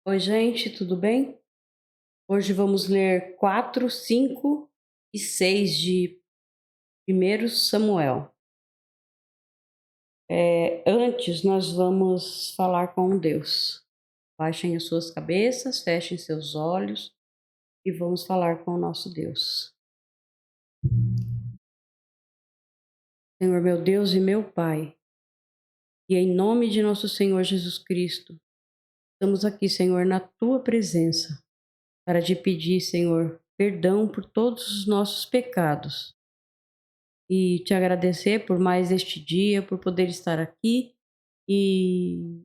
Oi, gente, tudo bem? Hoje vamos ler 4, 5 e 6 de Primeiro Samuel. Antes, nós vamos falar com Deus. Baixem as suas cabeças, fechem seus olhos e vamos falar com o nosso Deus. Senhor, meu Deus e meu Pai, e em nome de nosso Senhor Jesus Cristo, estamos aqui, Senhor, na Tua presença, para te pedir, Senhor, perdão por todos os nossos pecados e te agradecer por mais este dia, por poder estar aqui e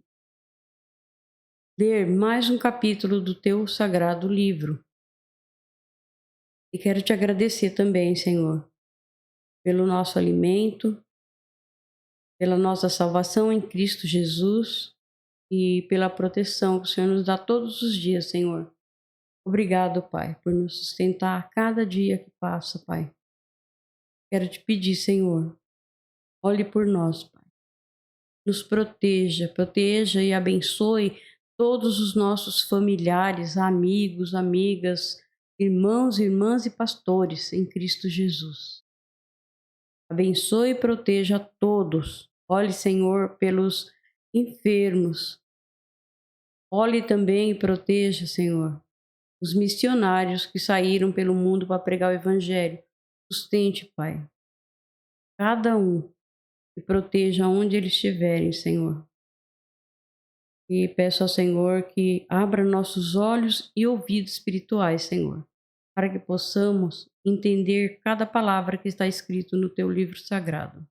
ler mais um capítulo do teu sagrado livro. E quero te agradecer também, Senhor, pelo nosso alimento, pela nossa salvação em Cristo Jesus e pela proteção que o Senhor nos dá todos os dias, Senhor. Obrigado, Pai, por nos sustentar a cada dia que passa, Pai. Quero te pedir, Senhor, olhe por nós, Pai. Nos proteja e abençoe todos os nossos familiares, amigos, amigas, irmãos, irmãs e pastores em Cristo Jesus. Abençoe e proteja a todos. Olhe, Senhor, pelos enfermos. Olhe também e proteja, Senhor, os missionários que saíram pelo mundo para pregar o Evangelho. Sustente, Pai, cada um e proteja onde eles estiverem, Senhor. E peço ao Senhor que abra nossos olhos e ouvidos espirituais, Senhor, para que possamos entender cada palavra que está escrito no teu livro sagrado.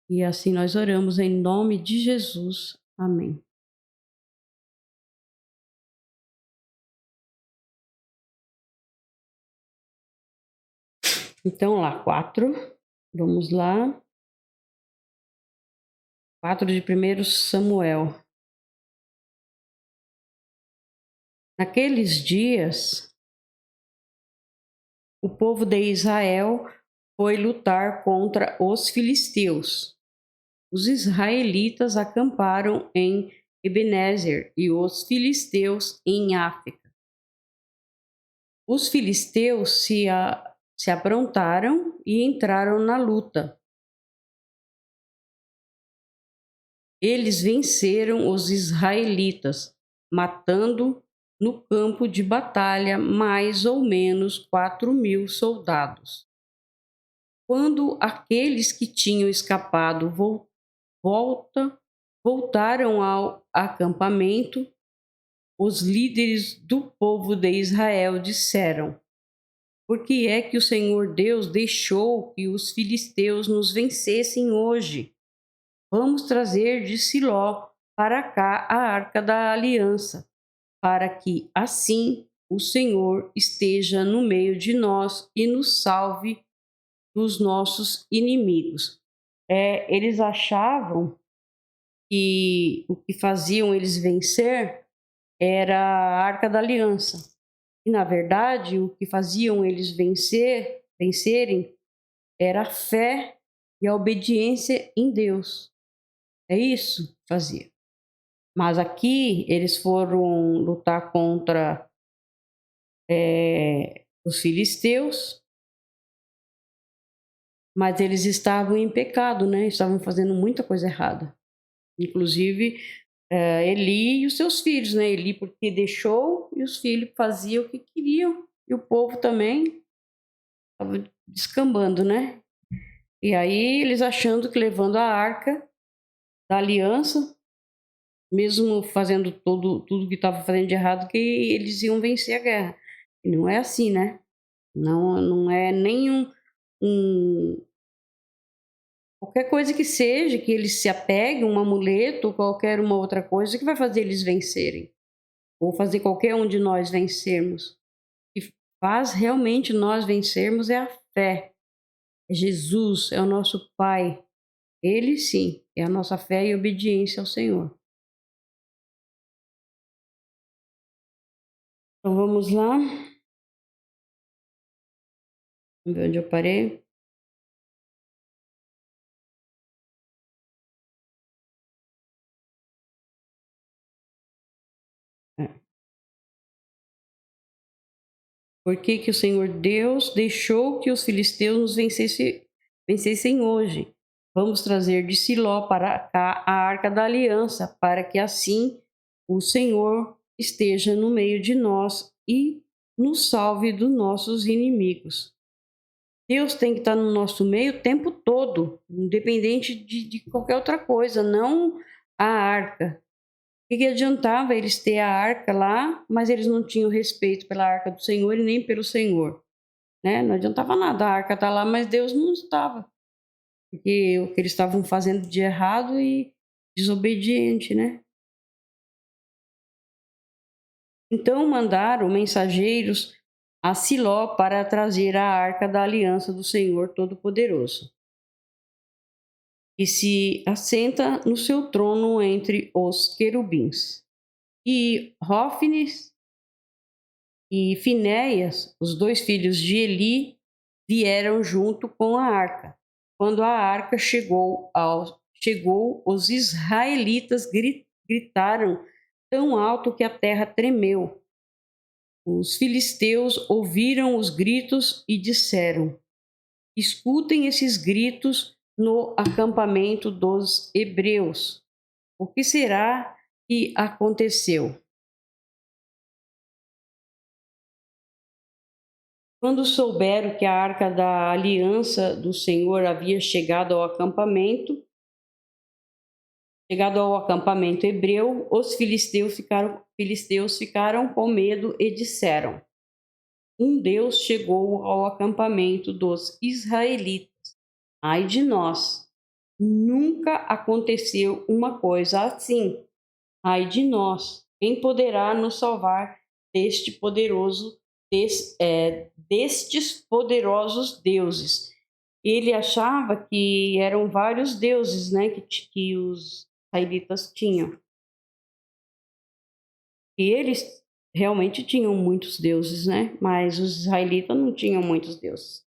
E assim nós oramos em nome de Jesus. Amém. Então lá, 4. Vamos lá. 4 de 1 Samuel. Naqueles dias, o povo de Israel foi lutar contra os filisteus. Os israelitas acamparam em Ebenezer e os filisteus em África. Os filisteus se aprontaram e entraram na luta. Eles venceram os israelitas, matando no campo de batalha mais ou menos 4.000 soldados. Quando aqueles que tinham escapado voltaram ao acampamento, os líderes do povo de Israel disseram: por que é que o Senhor Deus deixou que os filisteus nos vencessem hoje? Vamos trazer de Siló para cá a arca da aliança, para que assim o Senhor esteja no meio de nós e nos salve dos nossos inimigos. Eles achavam que o que faziam eles vencer era a Arca da Aliança. E, na verdade, o que faziam eles vencerem era a fé e a obediência em Deus. É isso que fazia. Mas aqui eles foram lutar contra os filisteus, mas eles estavam em pecado, né? Estavam fazendo muita coisa errada. Inclusive, Eli e os seus filhos, né? Eli porque deixou e os filhos faziam o que queriam. E o povo também estava descambando, né? E aí eles achando que levando a arca da aliança, mesmo fazendo tudo que estava fazendo de errado, que eles iam vencer a guerra. E não é assim, né? Não é nenhum qualquer coisa que seja, que eles se apeguem, um amuleto ou qualquer uma outra coisa que vai fazer eles vencerem. Ou fazer qualquer um de nós vencermos. O que faz realmente nós vencermos é a fé. É Jesus, é o nosso Pai. Ele sim, é a nossa fé e obediência ao Senhor. Então vamos lá. Vamos ver onde eu parei. Por que que o Senhor Deus deixou que os filisteus nos vencessem hoje? Vamos trazer de Siló para cá a arca da aliança, para que assim o Senhor esteja no meio de nós e nos salve dos nossos inimigos. Deus tem que estar no nosso meio o tempo todo, independente de qualquer outra coisa, não a arca. O que adiantava eles ter a arca lá, mas eles não tinham respeito pela arca do Senhor e nem pelo Senhor, né? Não adiantava nada, a arca está lá, mas Deus não estava, porque o que eles estavam fazendo de errado e desobediente, né? Então mandaram mensageiros a Siló para trazer a arca da aliança do Senhor Todo-Poderoso, que se assenta no seu trono entre os querubins. E Hófines e Finéias, os dois filhos de Eli, vieram junto com a arca. Quando a arca chegou, os israelitas gritaram tão alto que a terra tremeu. Os filisteus ouviram os gritos e disseram: escutem esses gritos no acampamento dos hebreus. O que será que aconteceu? Quando souberam que a arca da aliança do Senhor havia chegado ao acampamento hebreu, os filisteus ficaram com medo e disseram: um Deus chegou ao acampamento dos israelitas. Ai de nós! Nunca aconteceu uma coisa assim. Ai de nós! Quem poderá nos salvar destes poderosos deuses? Ele achava que eram vários deuses, né, que os israelitas tinham. E eles realmente tinham muitos deuses, né? Mas os israelitas não tinham muitos deuses.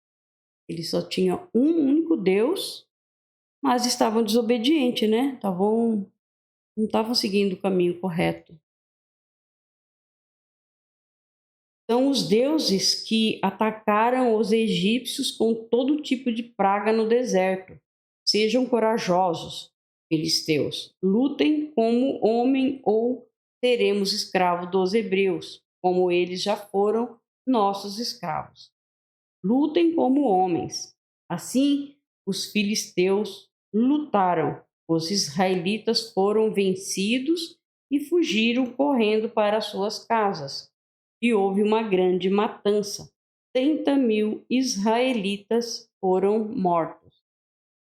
Eles só tinham um único Deus, mas estavam desobedientes, né? Não estavam seguindo o caminho correto. São os deuses que atacaram os egípcios com todo tipo de praga no deserto. Sejam corajosos, filisteus. Lutem como homem ou seremos escravos dos hebreus, como eles já foram nossos escravos. Lutem como homens. Assim, os filisteus lutaram. Os israelitas foram vencidos e fugiram correndo para suas casas. E houve uma grande matança. 30.000 israelitas foram mortos.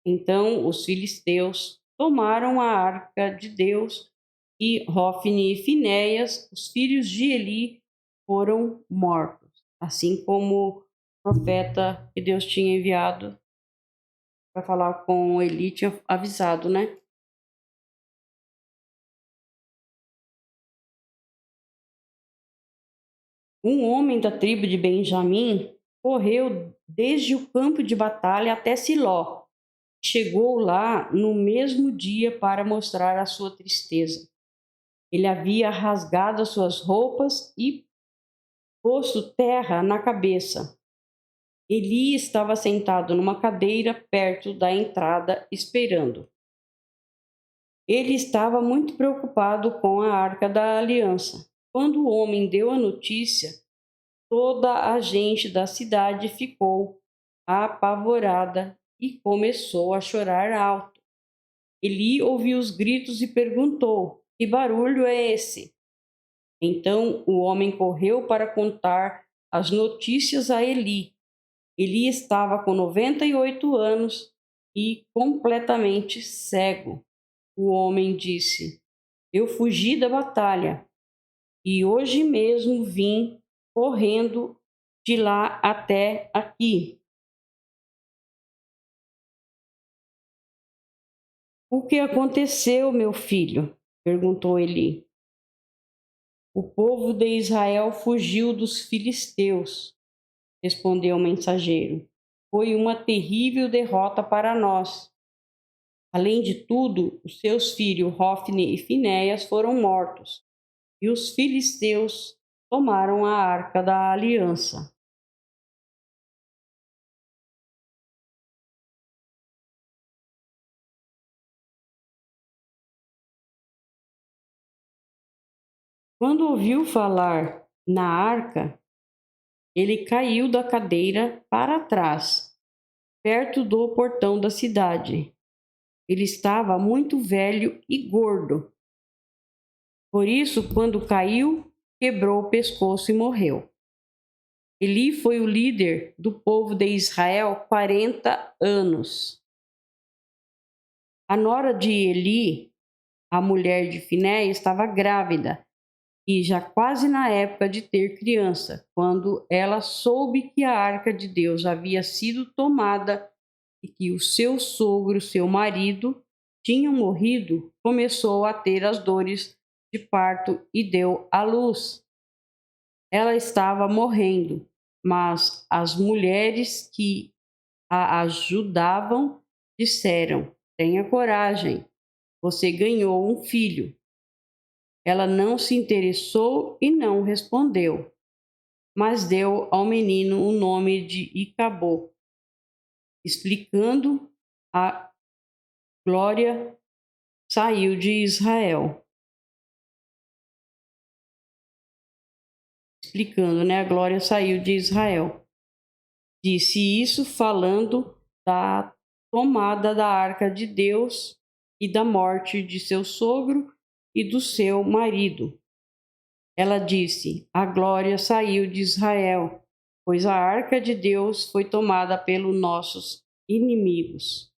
Então os filisteus tomaram a arca de Deus e Hófni e Finéias, os filhos de Eli, foram mortos, assim como o profeta que Deus tinha enviado para falar com Eli tinha avisado, né? Um homem da tribo de Benjamim correu desde o campo de batalha até Siló. Chegou lá no mesmo dia para mostrar a sua tristeza. Ele havia rasgado as suas roupas e posto terra na cabeça. Eli estava sentado numa cadeira perto da entrada, esperando. Ele estava muito preocupado com a arca da aliança. Quando o homem deu a notícia, toda a gente da cidade ficou apavorada e começou a chorar alto. Eli ouviu os gritos e perguntou: que barulho é esse? Então o homem correu para contar as notícias a Eli. Eli estava com 98 anos e completamente cego. O homem disse: eu fugi da batalha e hoje mesmo vim correndo de lá até aqui. O que aconteceu, meu filho? Perguntou Eli. O povo de Israel fugiu dos filisteus, respondeu o mensageiro. Foi uma terrível derrota para nós. Além de tudo, os seus filhos Hófni e Finéias foram mortos, e os filisteus tomaram a arca da aliança. Quando ouviu falar na arca, ele caiu da cadeira para trás, perto do portão da cidade. Ele estava muito velho e gordo. Por isso, quando caiu, quebrou o pescoço e morreu. Eli foi o líder do povo de Israel 40 anos. A nora de Eli, a mulher de Finéias, estava grávida e já quase na época de ter criança, quando ela soube que a arca de Deus havia sido tomada e que o seu sogro, seu marido, tinham morrido, começou a ter as dores de parto e deu à luz. Ela estava morrendo, mas as mulheres que a ajudavam disseram: "Tenha coragem, você ganhou um filho." Ela não se interessou e não respondeu, mas deu ao menino o nome de Icabô, explicando a glória saiu de Israel. Explicando, né? A glória saiu de Israel. Disse isso falando da tomada da arca de Deus e da morte de seu sogro e do seu marido. Ela disse: a glória saiu de Israel, pois a arca de Deus foi tomada pelos nossos inimigos.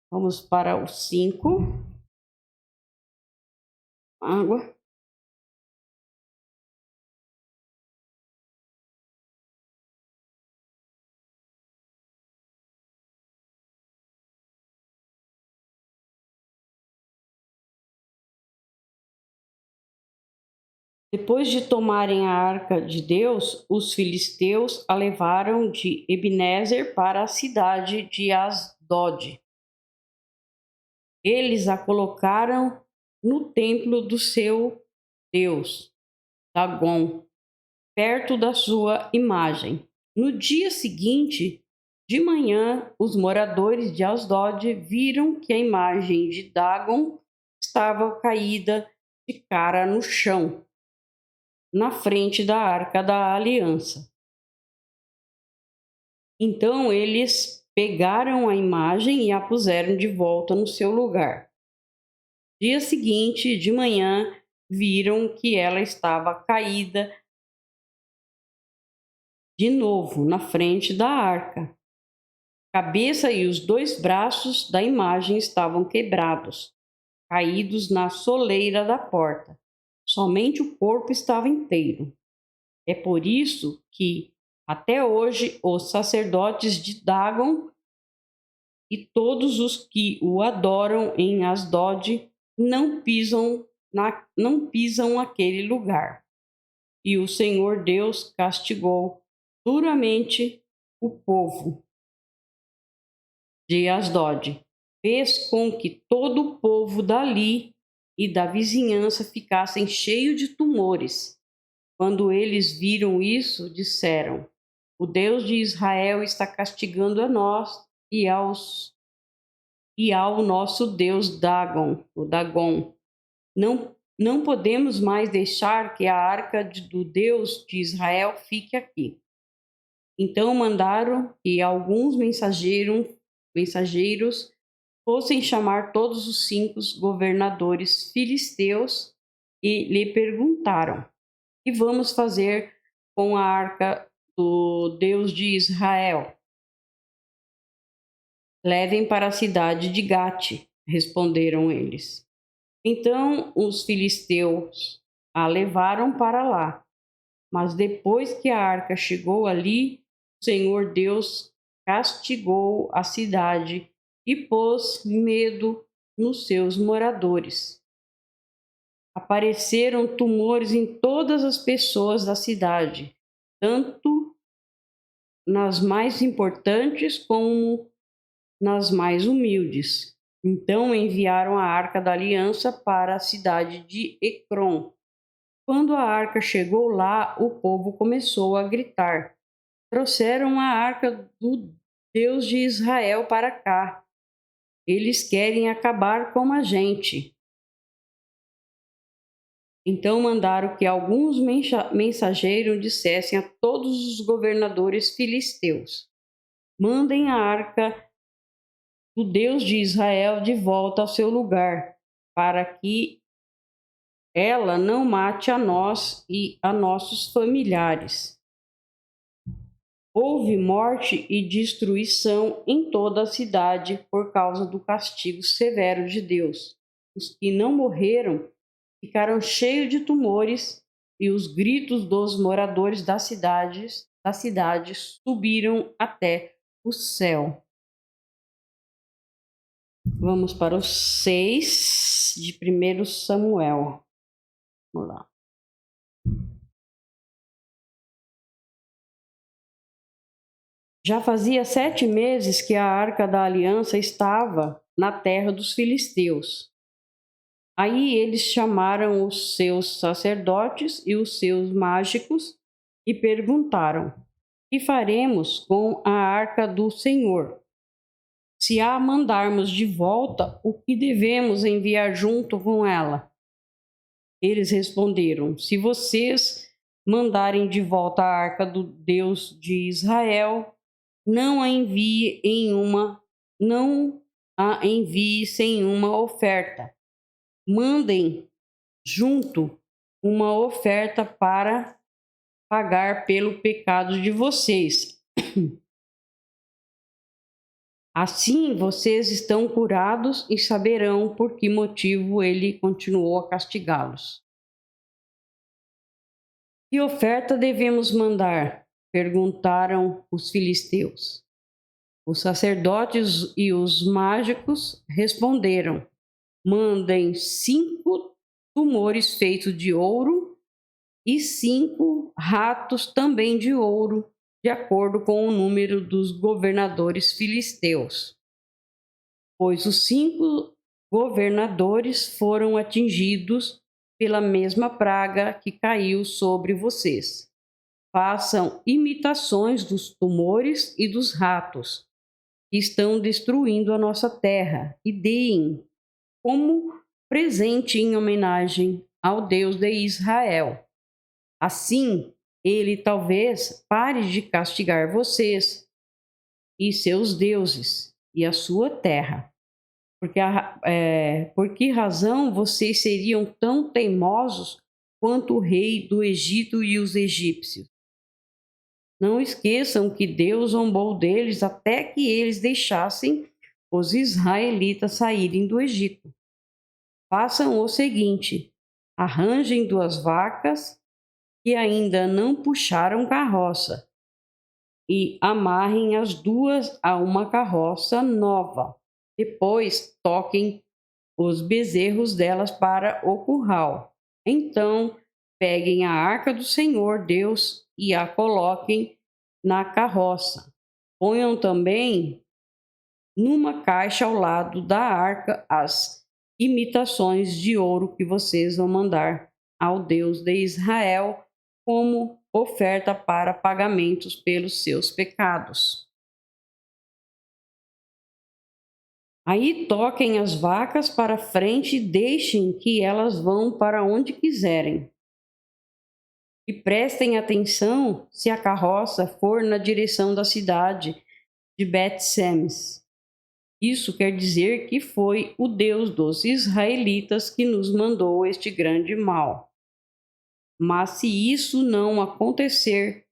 Vamos para o 5. Água. Depois de tomarem a arca de Deus, os filisteus a levaram de Ebenezer para a cidade de Asdod. Eles a colocaram no templo do seu Deus, Dagon, perto da sua imagem. No dia seguinte, de manhã, os moradores de Asdod viram que a imagem de Dagon estava caída de cara no chão, na frente da Arca da Aliança. Então eles pegaram a imagem e a puseram de volta no seu lugar. Dia seguinte, de manhã, viram que ela estava caída de novo na frente da arca. A cabeça e os 2 braços da imagem estavam quebrados, caídos na soleira da porta. Somente o corpo estava inteiro. É por isso que, até hoje, os sacerdotes de Dagon e todos os que o adoram em Asdod não pisam aquele lugar. E o Senhor Deus castigou duramente o povo de Asdod. Fez com que todo o povo dali e da vizinhança ficassem cheios de tumores. Quando eles viram isso, disseram: o Deus de Israel está castigando a nós e ao nosso Deus Dagon, o Dagon. Não podemos mais deixar que a arca do Deus de Israel fique aqui. Então mandaram que alguns mensageiros fossem chamar todos os 5 governadores filisteus e lhe perguntaram: "Que vamos fazer com a arca do Deus de Israel?" "Levem para a cidade de Gate", responderam eles. Então os filisteus a levaram para lá. Mas depois que a arca chegou ali, o Senhor Deus castigou a cidade e pôs medo nos seus moradores. Apareceram tumores em todas as pessoas da cidade, tanto nas mais importantes como nas mais humildes. Então enviaram a arca da aliança para a cidade de Ecrom. Quando a arca chegou lá, o povo começou a gritar: "Trouxeram a arca do Deus de Israel para cá. Eles querem acabar com a gente." Então mandaram que alguns mensageiros dissessem a todos os governadores filisteus: mandem a arca do Deus de Israel de volta ao seu lugar, para que ela não mate a nós e a nossos familiares. Houve morte e destruição em toda a cidade por causa do castigo severo de Deus. Os que não morreram ficaram cheios de tumores, e os gritos dos moradores da cidade subiram até o céu. Vamos para os 6 de 1 Samuel. Vamos lá. Já fazia 7 meses que a arca da aliança estava na terra dos filisteus. Aí eles chamaram os seus sacerdotes e os seus mágicos e perguntaram: que faremos com a arca do Senhor? Se a mandarmos de volta, o que devemos enviar junto com ela? Eles responderam: se vocês mandarem de volta a arca do Deus de Israel, não a envie sem uma oferta. Mandem junto uma oferta para pagar pelo pecado de vocês. Assim vocês estão curados e saberão por que motivo ele continuou a castigá-los. Que oferta devemos mandar? Perguntaram os filisteus. Os sacerdotes e os mágicos responderam: mandem 5 tumores feitos de ouro e 5 ratos também de ouro, de acordo com o número dos governadores filisteus. Pois os 5 governadores foram atingidos pela mesma praga que caiu sobre vocês. Façam imitações dos tumores e dos ratos que estão destruindo a nossa terra e deem como presente em homenagem ao Deus de Israel. Assim, ele talvez pare de castigar vocês e seus deuses e a sua terra. Por que razão vocês seriam tão teimosos quanto o rei do Egito e os egípcios? Não esqueçam que Deus zombou deles até que eles deixassem os israelitas saírem do Egito. Façam o seguinte: arranjem 2 vacas que ainda não puxaram carroça e amarrem as 2 a uma carroça nova. Depois toquem os bezerros delas para o curral. Então peguem a arca do Senhor Deus e a coloquem na carroça. Ponham também numa caixa ao lado da arca as imitações de ouro que vocês vão mandar ao Deus de Israel como oferta para pagamentos pelos seus pecados. Aí toquem as vacas para frente e deixem que elas vão para onde quiserem. E prestem atenção se a carroça for na direção da cidade de Bet-Semes. Isso quer dizer que foi o Deus dos israelitas que nos mandou este grande mal. Mas se isso não acontecer,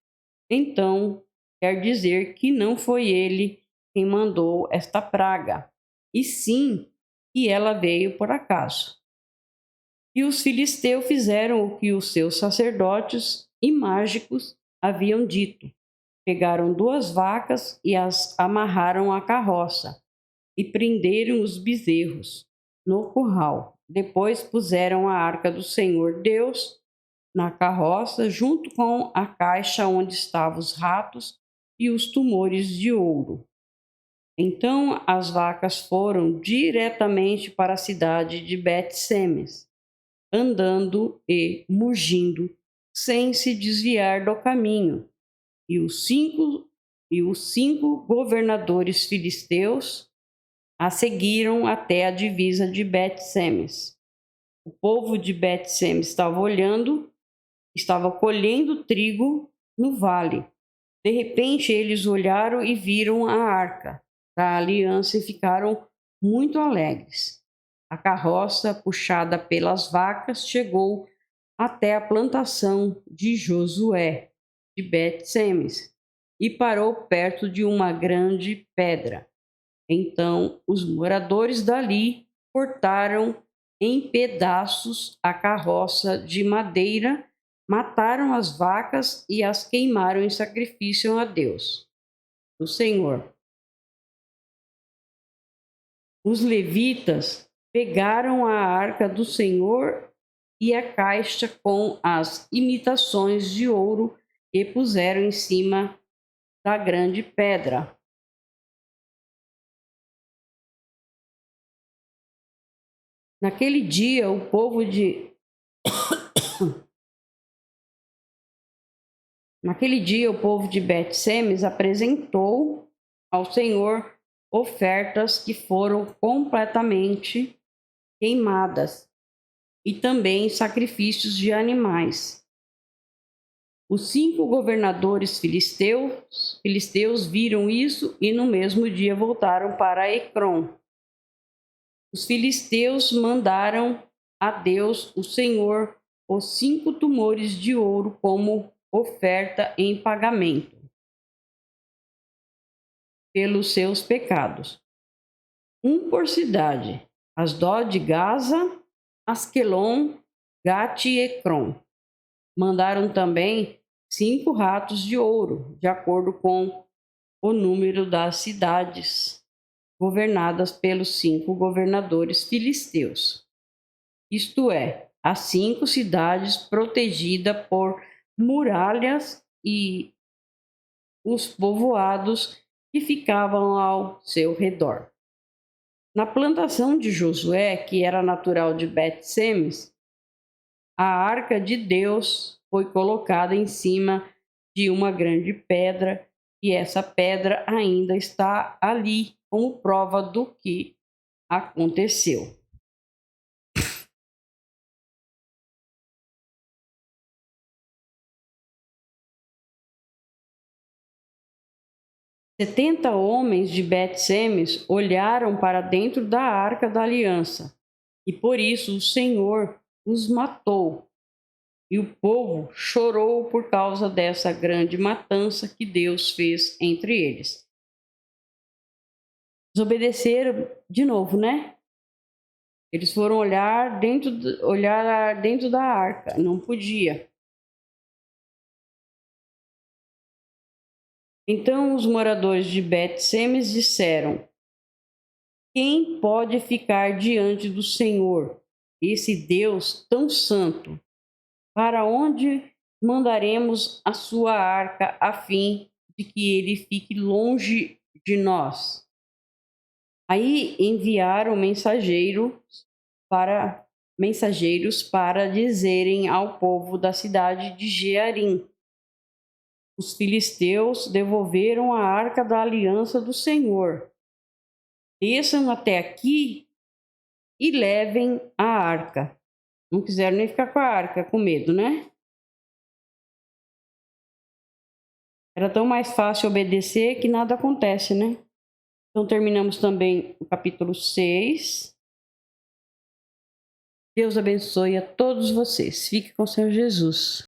então quer dizer que não foi ele quem mandou esta praga, e sim que ela veio por acaso. E os filisteus fizeram o que os seus sacerdotes e mágicos haviam dito. Pegaram 2 vacas e as amarraram à carroça e prenderam os bezerros no curral. Depois puseram a arca do Senhor Deus na carroça, junto com a caixa onde estavam os ratos e os tumores de ouro. Então as vacas foram diretamente para a cidade de Bet-Semes, andando e mugindo, sem se desviar do caminho. E os cinco governadores filisteus a seguiram até a divisa de Bet-Semes. O povo de Bet-Semes estava colhendo trigo no vale. De repente, eles olharam e viram a arca da aliança e ficaram muito alegres. A carroça, puxada pelas vacas, chegou até a plantação de Josué, de Bet-Semes, e parou perto de uma grande pedra. Então, os moradores dali cortaram em pedaços a carroça de madeira, mataram as vacas e as queimaram em sacrifício a Deus, o Senhor. Os levitas pegaram a arca do Senhor e a caixa com as imitações de ouro e puseram em cima da grande pedra. Naquele dia, o povo de Bet-Semes apresentou ao Senhor ofertas que foram completamente queimadas e também sacrifícios de animais. Os 5 governadores filisteus viram isso e no mesmo dia voltaram para Ecrom. Os filisteus mandaram a Deus, o Senhor, os 5 tumores de ouro como oferta em pagamento pelos seus pecados. Um por cidade: Asdod, Gaza, Asquelon, Gate e Ecrom. Mandaram também 5 ratos de ouro, de acordo com o número das cidades governadas pelos 5 governadores filisteus. Isto é, as 5 cidades protegidas por muralhas e os povoados que ficavam ao seu redor. Na plantação de Josué, que era natural de Bet-Semes, a arca de Deus foi colocada em cima de uma grande pedra, e essa pedra ainda está ali como prova do que aconteceu. Setenta homens de Bet-Semes olharam para dentro da arca da aliança, e por isso o Senhor os matou. E o povo chorou por causa dessa grande matança que Deus fez entre eles. Desobedeceram de novo, né? Eles foram olhar dentro da arca, não podia. Então os moradores de Bet-Semes disseram: quem pode ficar diante do Senhor, esse Deus tão santo? Para onde mandaremos a sua arca a fim de que ele fique longe de nós? Aí enviaram mensageiros para dizerem ao povo da cidade de Jearim: os filisteus devolveram a arca da aliança do Senhor. Desçam até aqui e levem a arca. Não quiseram nem ficar com a arca, com medo, né? Era tão mais fácil obedecer que nada acontece, né? Então terminamos também o capítulo 6. Deus abençoe a todos vocês. Fique com o Senhor Jesus.